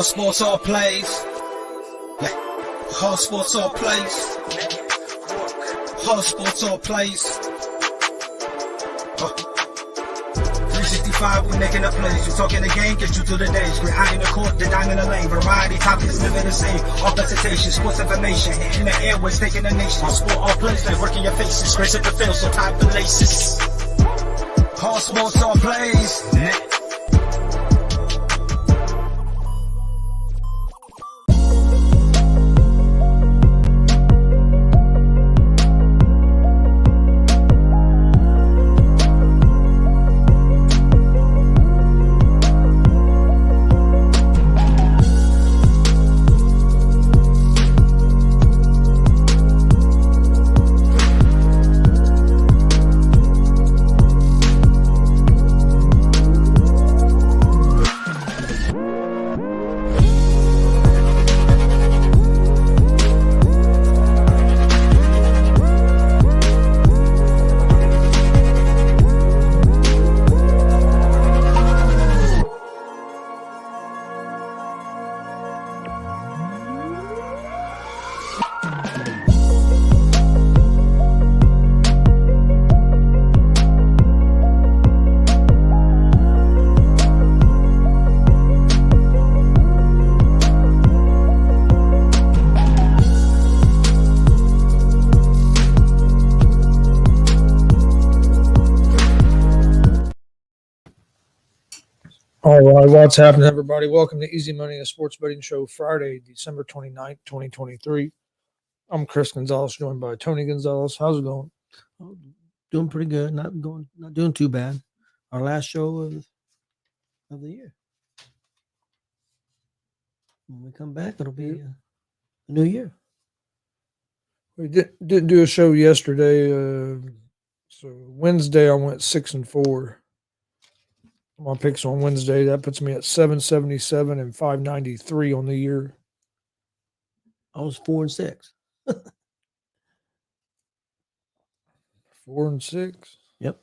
sports, all plays. Yeah. All sports, all plays. All sports, all plays. 365, we making a plays. You talking the game, get you through the days. We're high in the court, the dime in the lane. Variety topics, living the same. All presentation, sports information. In the airways, taking the nation. All sport, all plays, like working your faces. Grace at the field, so tie the laces. All sports, all plays. Yeah. All right, what's happening, everybody? Welcome to Easy Money, a sports betting show, Friday, December 29th, 2023. I'm Chris Gonzalez, joined by Tony Gonzalez. How's it going? Oh, doing pretty good. Not doing too bad. Our last show of the year. When we come back, it'll be a new year. We didn't do a show yesterday. So Wednesday, I went 6-4. My picks on Wednesday, that puts me at 777 and 593 on the year. I was 4-6. 4-6. Yep.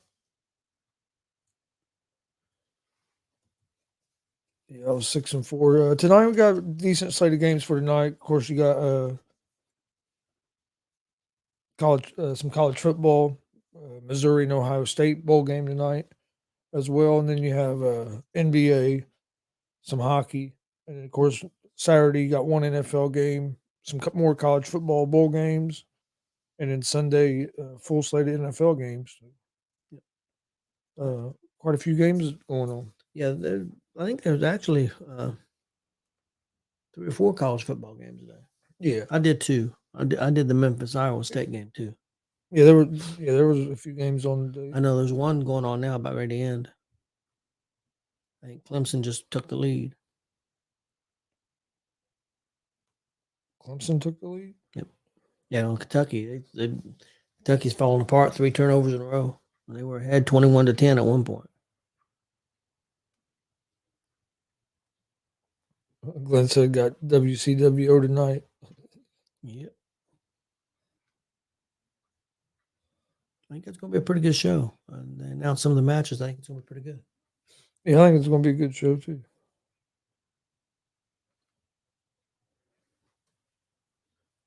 Yeah, I was 6-4. Tonight we got a decent slate of games for tonight. Of course, you got some college football, Missouri and Ohio State bowl game tonight as well, and then you have NBA, some hockey, and then of course Saturday you got one NFL game, some more college football bowl games, and then Sunday full slate of NFL games. Quite a few games going on. Yeah, I think there's actually 3 or 4 college football games today. Yeah, I did 2. I did the Memphis Iowa State game too. Yeah, there was a few games on the day. I know there's one going on now about ready to end. I think Clemson just took the lead. Clemson took the lead? Yep. Yeah, on Kentucky. Kentucky's falling apart, 3 turnovers in a row. They were ahead 21-10 at one point. Glenn said got WCWO tonight. Yep. I think it's going to be a pretty good show. And they announced some of the matches. I think it's going to be pretty good. Yeah, I think it's going to be a good show, too.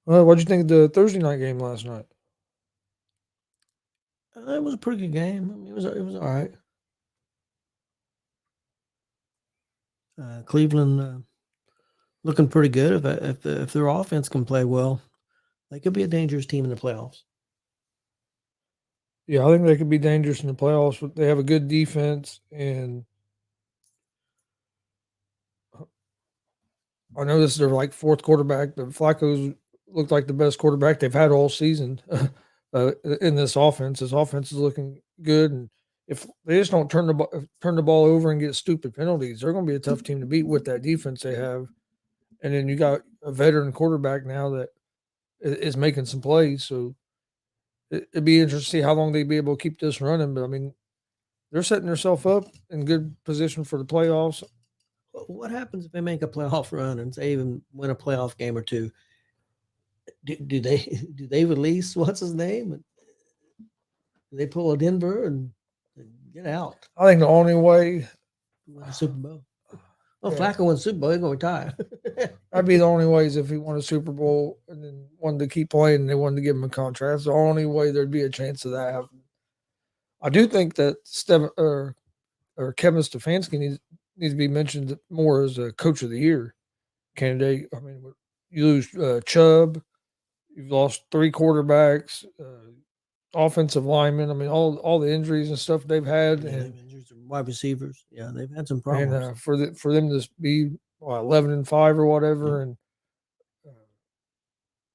What'd you think of the Thursday night game last night? It was a pretty good game. I mean, it was all right. Cleveland looking pretty good. If their offense can play well, they could be a dangerous team in the playoffs. Yeah, I think they could be dangerous in the playoffs, but they have a good defense, and I know this is their fourth quarterback, but Flacco's looked like the best quarterback they've had all season in this offense. This offense is looking good, and if they just don't turn the ball over and get stupid penalties, they're going to be a tough team to beat with that defense they have. And then you got a veteran quarterback now that is making some plays, so it'd be interesting to see how long they'd be able to keep this running. But I mean, they're setting themselves up in good position for the playoffs. What happens if they make a playoff run and say even win a playoff game or two? Do they release what's his name? Do they pull a Denver and get out? I think the only way win the Super Bowl. Oh, Yeah. Flacco won Super Bowl. He's gonna retire. That'd be the only ways if he won a Super Bowl and then wanted to keep playing and they wanted to give him a contract. That's the only way there'd be a chance of that happening. I do think that Kevin Stefanski needs to be mentioned more as a coach of the year candidate. I mean, you lose Chubb, you've lost 3 quarterbacks, offensive linemen. I mean, all the injuries and stuff they've had, Yeah, and they've injured some wide receivers. Yeah, they've had some and problems. for them to be 11-5 or whatever, and uh,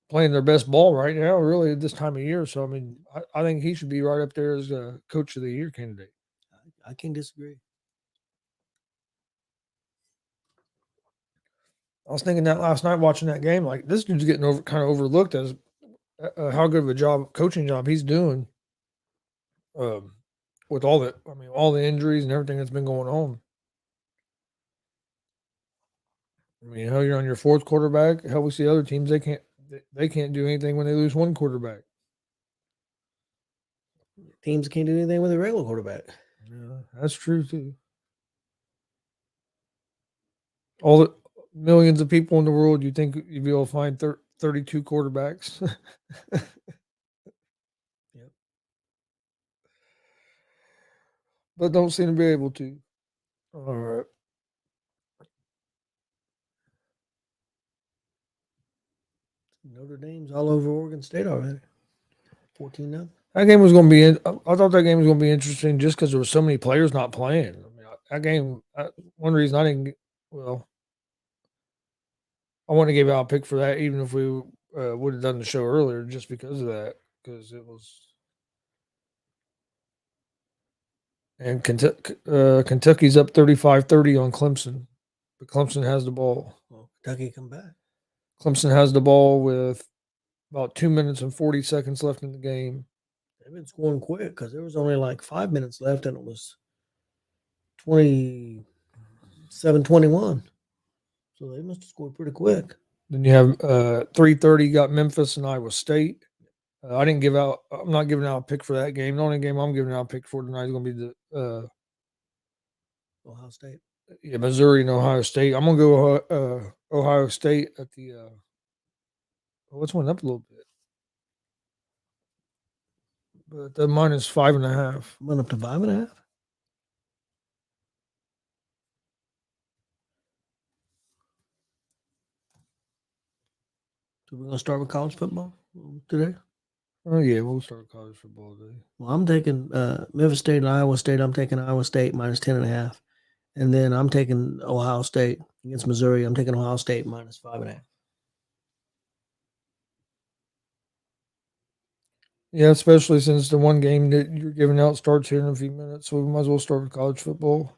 playing their best ball right now, really at this time of year. So I mean, I think he should be right up there as a coach of the year candidate. I can't disagree. I was thinking that last night watching that game, like this dude's getting kind of overlooked as how good of a coaching job he's doing, um, with all the injuries and everything that's been going on. I mean, hell, you're on your 4th quarterback. Hell, we see other teams they can't do anything when they lose 1 quarterback. Teams can't do anything with a regular quarterback. Yeah, that's true too. All the millions of people in the world, you think you'd be able to find 32 quarterbacks? Yep. But don't seem to be able to. All right. Notre Dame's all over Oregon State already. 14-0. That game was going to be. I thought that game was going to be interesting just because there were so many players not playing. I mean, that game. One reason I didn't. Well, I want to give out a pick for that, even if we would have done the show earlier, just because of that, because it was. And Kentucky's up 35-30 on Clemson, but Clemson has the ball. Well, Kentucky come back. Clemson has the ball with about 2 minutes and 40 seconds left in the game. They've been scoring quick because there was only like 5 minutes left and it was 27-21. So they must have scored pretty quick. Then you have 3:30 got Memphis and Iowa State. I'm not giving out a pick for that game. The only game I'm giving out a pick for tonight is going to be the Ohio State. Yeah, Missouri and Ohio State. I'm gonna go Ohio State at the. Let's went up a little bit, but the minus 5.5. Went up to 5.5. So we're gonna start with college football today. Oh yeah, we'll start college football today. Well, I'm taking Memphis State and Iowa State. I'm taking Iowa State minus 10.5. And then I'm taking Ohio State against Missouri. I'm taking Ohio State minus 5.5. Yeah, especially since the one game that you're giving out starts here in a few minutes, so we might as well start with college football.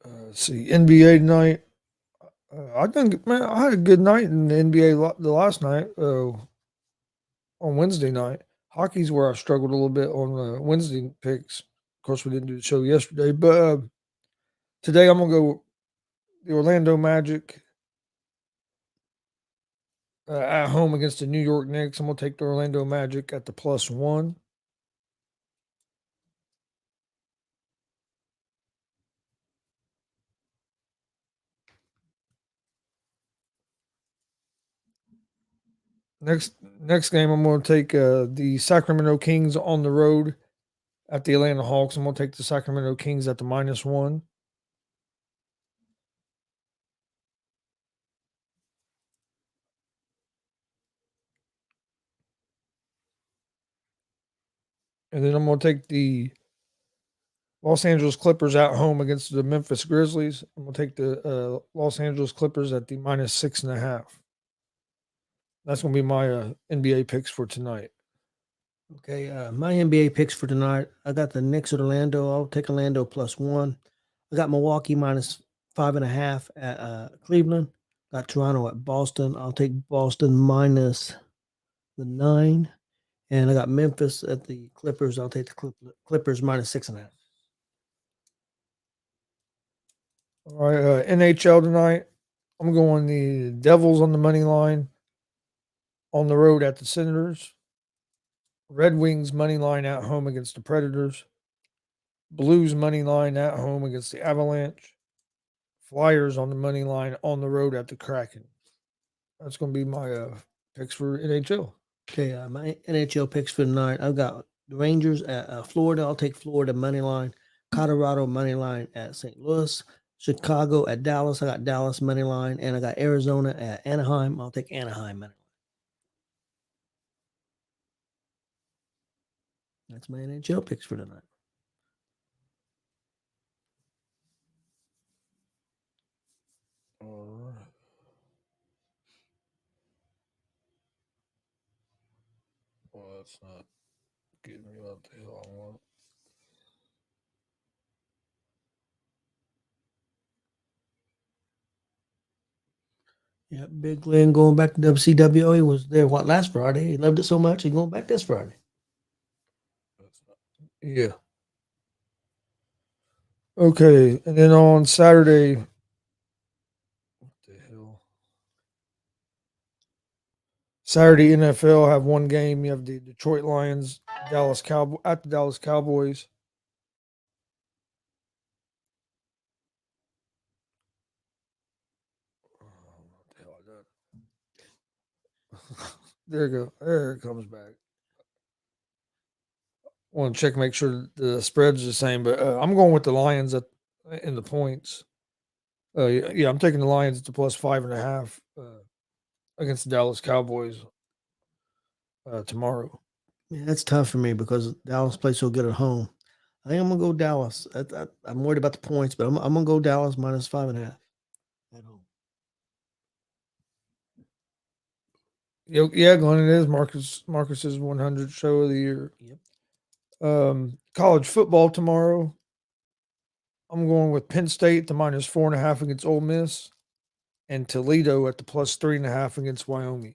Let's see, NBA tonight. I think, man, I had a good night in the NBA the last night on Wednesday night. Hockey's where I struggled a little bit on Wednesday picks. Of course, we didn't do the show yesterday, but today I'm gonna go the Orlando Magic at home against the New York Knicks. I'm gonna take the Orlando Magic at the +1. Next game, I'm gonna take the Sacramento Kings on the road at the Atlanta Hawks. I'm gonna take the Sacramento Kings at the -1. And then I'm going to take the Los Angeles Clippers at home against the Memphis Grizzlies. I'm going to take the Los Angeles Clippers at the -6.5. That's going to be my NBA picks for tonight. Okay, my NBA picks for tonight. I got the Knicks at Orlando. I'll take Orlando +1. I got Milwaukee minus 5.5 at Cleveland. Got Toronto at Boston. I'll take Boston minus the 9. And I got Memphis at the Clippers. I'll take the Clippers minus 6.5. All right, NHL tonight. I'm going the Devils on the money line on the road at the Senators. Red Wings money line at home against the Predators. Blues money line at home against the Avalanche. Flyers on the money line on the road at the Kraken. That's going to be my picks for NHL. Okay, my NHL picks for tonight. I've got the Rangers at Florida. I'll take Florida money line. Colorado money line at St. Louis. Chicago at Dallas. I got Dallas money line, and I got Arizona at Anaheim. I'll take Anaheim money line. That's my NHL picks for tonight. All right. Well, that's not getting me up the hill I want. Yeah, Big Glenn going back to WCWO. He was there last Friday. He loved it so much. He's going back this Friday. Yeah. Okay, and then on Saturday, what the hell? Saturday NFL have one game. You have the Detroit Lions, Dallas Cowboy at the Dallas Cowboys. What the hell I done? There you go. There it comes back. Want to check, make sure the spread's the same, but I'm going with the Lions in the points. Yeah, I'm taking the Lions to plus 5.5 against the Dallas Cowboys tomorrow. Yeah, that's tough for me because Dallas plays so good at home. I think I'm gonna go Dallas. I'm worried about the points, but I'm gonna go Dallas minus 5.5 at home. Yeah, Glenn, it is Marcus's 100 show of the year. Yep. College football tomorrow. I'm going with Penn State to minus 4.5 against Ole Miss, and Toledo at the plus 3.5 against Wyoming.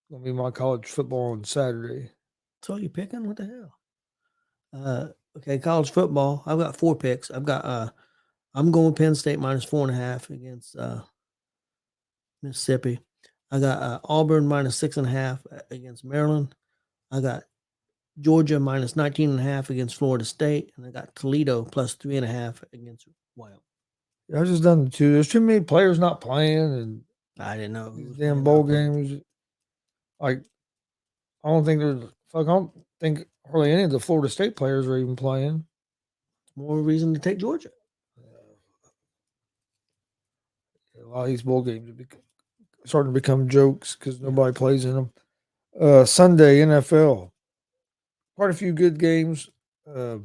Gonna be my college football on Saturday. So you picking? What the hell? Okay, college football. I've got 4 picks. I've got I'm going with Penn State minus 4.5 against Mississippi. I got Auburn minus 6.5 against Maryland. I got Georgia minus 19.5 against Florida State, and I got Toledo plus 3.5 against Wyoming. Yeah, I just done the two. There's too many players not playing, and I didn't know who these was damn playing, bowl not playing. games. Like, I don't think I don't think hardly any of the Florida State players are even playing. More reason to take Georgia. A lot of these bowl games are starting to become jokes because nobody plays in them. Sunday NFL, quite a few good games. That's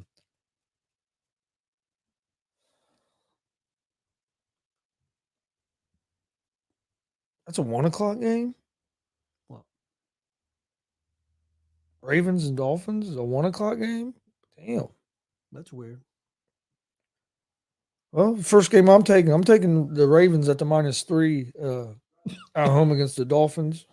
a 1 o'clock game. Well, Ravens and Dolphins is a 1 o'clock game. Damn. that's weird. Well, first game I'm taking the Ravens at the minus 3 at home against the Dolphins.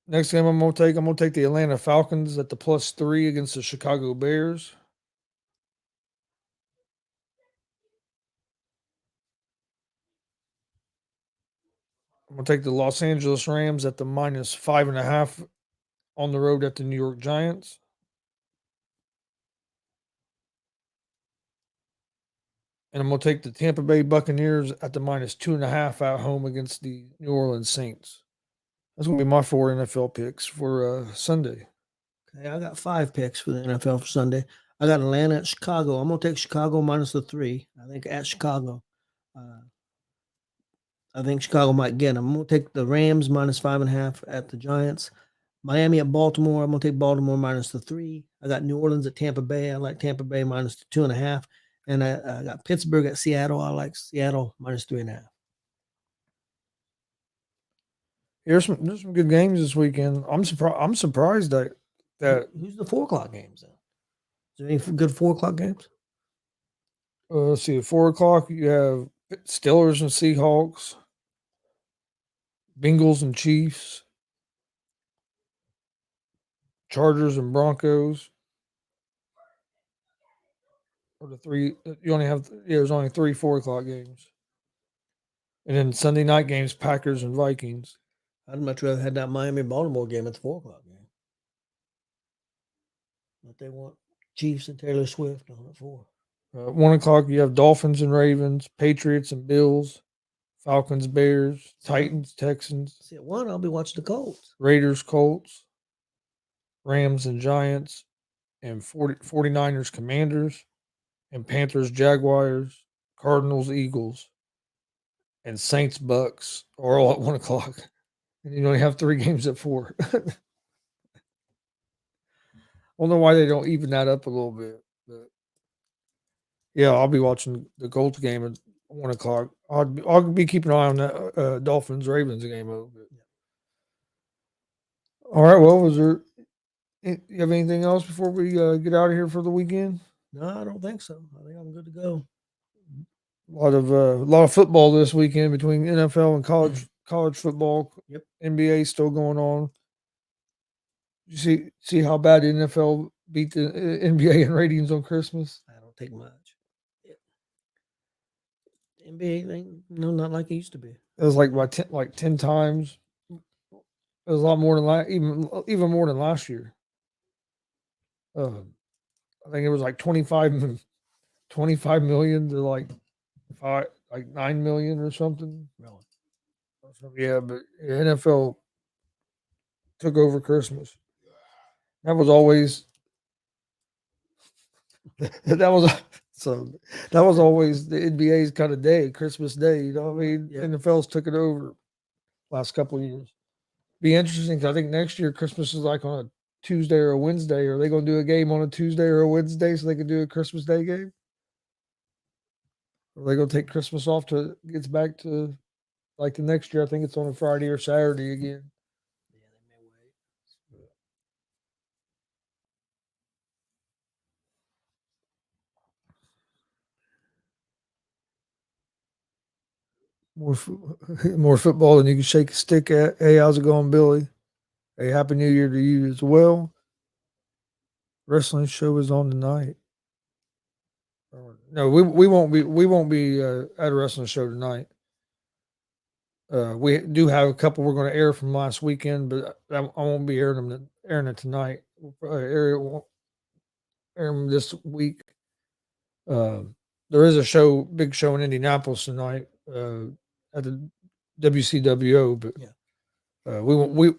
Next game I'm gonna take the Atlanta Falcons at the plus 3 against the Chicago Bears. I'm gonna take the Los Angeles Rams at the minus 5.5 on the road at the New York Giants. And I'm gonna take the Tampa Bay Buccaneers at the minus 2.5 at home against the New Orleans Saints. That's gonna be my 4 NFL picks for Sunday. Okay, I got 5 picks for the NFL for Sunday. I got Atlanta at Chicago. I'm gonna take Chicago minus the 3. I think at Chicago. I think Chicago might get them. I'm gonna take the Rams minus 5.5 at the Giants. Miami at Baltimore. I'm gonna take Baltimore minus the 3. I got New Orleans at Tampa Bay. I like Tampa Bay minus the 2.5. And I got Pittsburgh at Seattle. I like Seattle minus 3.5. There's some good games this weekend. I'm surprised that Who's the 4 o'clock games then? Is there any good 4 o'clock games? let's see, at 4 o'clock you have Steelers and Seahawks, Bengals and Chiefs, Chargers and Broncos. Or the three you only have there's only 3 4 o'clock games. And then Sunday night games, Packers and Vikings. I'd much rather had that Miami-Baltimore game at the 4 o'clock game. But they want Chiefs and Taylor Swift on at 4. 1 o'clock, you have Dolphins and Ravens, Patriots and Bills, Falcons, Bears, Titans, Texans. See, at 1, I'll be watching the Colts. Raiders, Colts, Rams and Giants, and 49ers, Commanders, and Panthers, Jaguars, Cardinals, Eagles, and Saints, Bucks are all at 1 o'clock. And you only have 3 games at 4. I don't know why they don't even that up a little bit. But yeah, I'll be watching the Colts game at 1 o'clock. I'll be keeping an eye on that Dolphins Ravens game a little bit. All right. Well, you have anything else before we get out of here for the weekend? No, I don't think so. I think I'm good to go. A lot of football this weekend between NFL and college football. Yep. NBA still going on. You see how bad the NFL beat the NBA in ratings on Christmas? I don't think much. The NBA thing, not like it used to be. It was like 10 times. It was a lot more than even more than last year. I think it was like 25 million to like 9 million or something. Really? Yeah, but the NFL took over Christmas. That was always always the NBA's kind of day, Christmas Day. You know what I mean? Yeah. NFL's took it over last couple of years. Be interesting because I think next year Christmas is like on a Tuesday or a Wednesday. Are they going to do a game on a Tuesday or a Wednesday so they can do a Christmas Day game? Or are they going to take Christmas off till it gets back to like the next year? I think it's on a Friday or Saturday again. Yeah, they may wait. More football than you can shake a stick at. Hey, how's it going, Billy? Hey, happy New Year to you as well. Wrestling show is on tonight. No, we won't be at a wrestling show tonight. We do have a couple we're going to air from last weekend, but I won't be airing it tonight. We'll probably air them this week. There is a big show in Indianapolis tonight at the WCWO, but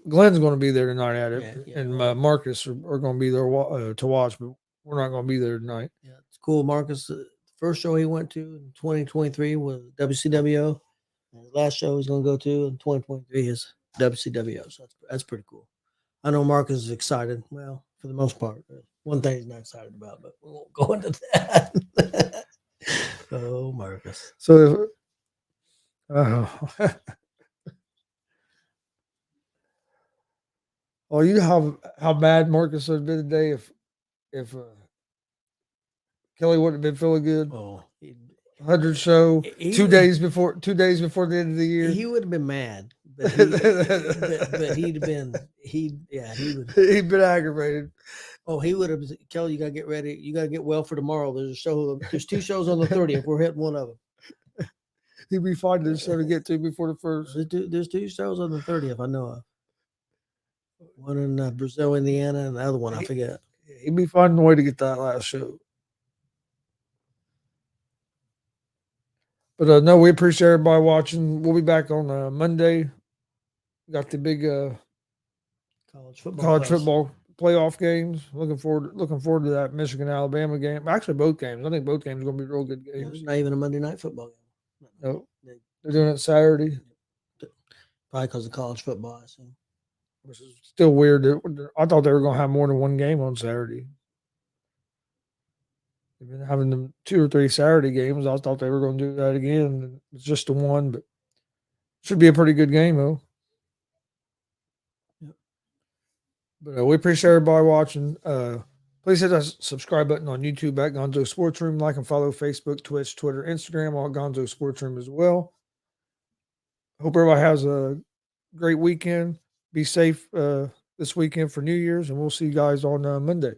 Glenn's going to be there tonight at it, and Marcus are going to be there to watch, but we're not going to be there tonight. Yeah, it's cool. Marcus, the first show he went to in 2023 was WCWO. And the last show he's going to go to in 2023 is WCWO. So that's pretty cool. I know Marcus is excited. Well, for the most part. One thing he's not excited about, but we won't go into that. Oh, Marcus. So, well, you know how bad Marcus would have been today if Kelly wouldn't have been feeling good. Oh, 100 show 2 days before the end of the year. He would have been mad, but he'd been been aggravated. Oh, he would have. Kelly, you gotta get ready. You gotta get well for tomorrow. There's 2 shows on the 30th. We're hitting one of them. He'd be fine to show to get to before the first. There's 2 shows on the 30th. I know of. One in Brazil, Indiana, and the other one I forget. He'd be finding a way to get that last show. But no, we appreciate everybody watching. We'll be back on Monday. Got the big college football playoff games. Looking forward to that Michigan-Alabama game. Actually, both games. I think both games are going to be real good games. There's not even a Monday night football game. No, they're doing it Saturday. Probably because of college football, I assume. Which is still weird. I thought they were going to have more than one game on Saturday. They've been having them 2 or 3 Saturday games. I thought they were going to do that again. It's just the one, but should be a pretty good game, though. Yep. But we appreciate everybody watching. Please hit that subscribe button on YouTube at Gonzo Sports Room. Like and follow Facebook, Twitch, Twitter, Instagram, all Gonzo Sports Room as well. Hope everybody has a great weekend. Be safe this weekend for New Year's, and we'll see you guys on Monday.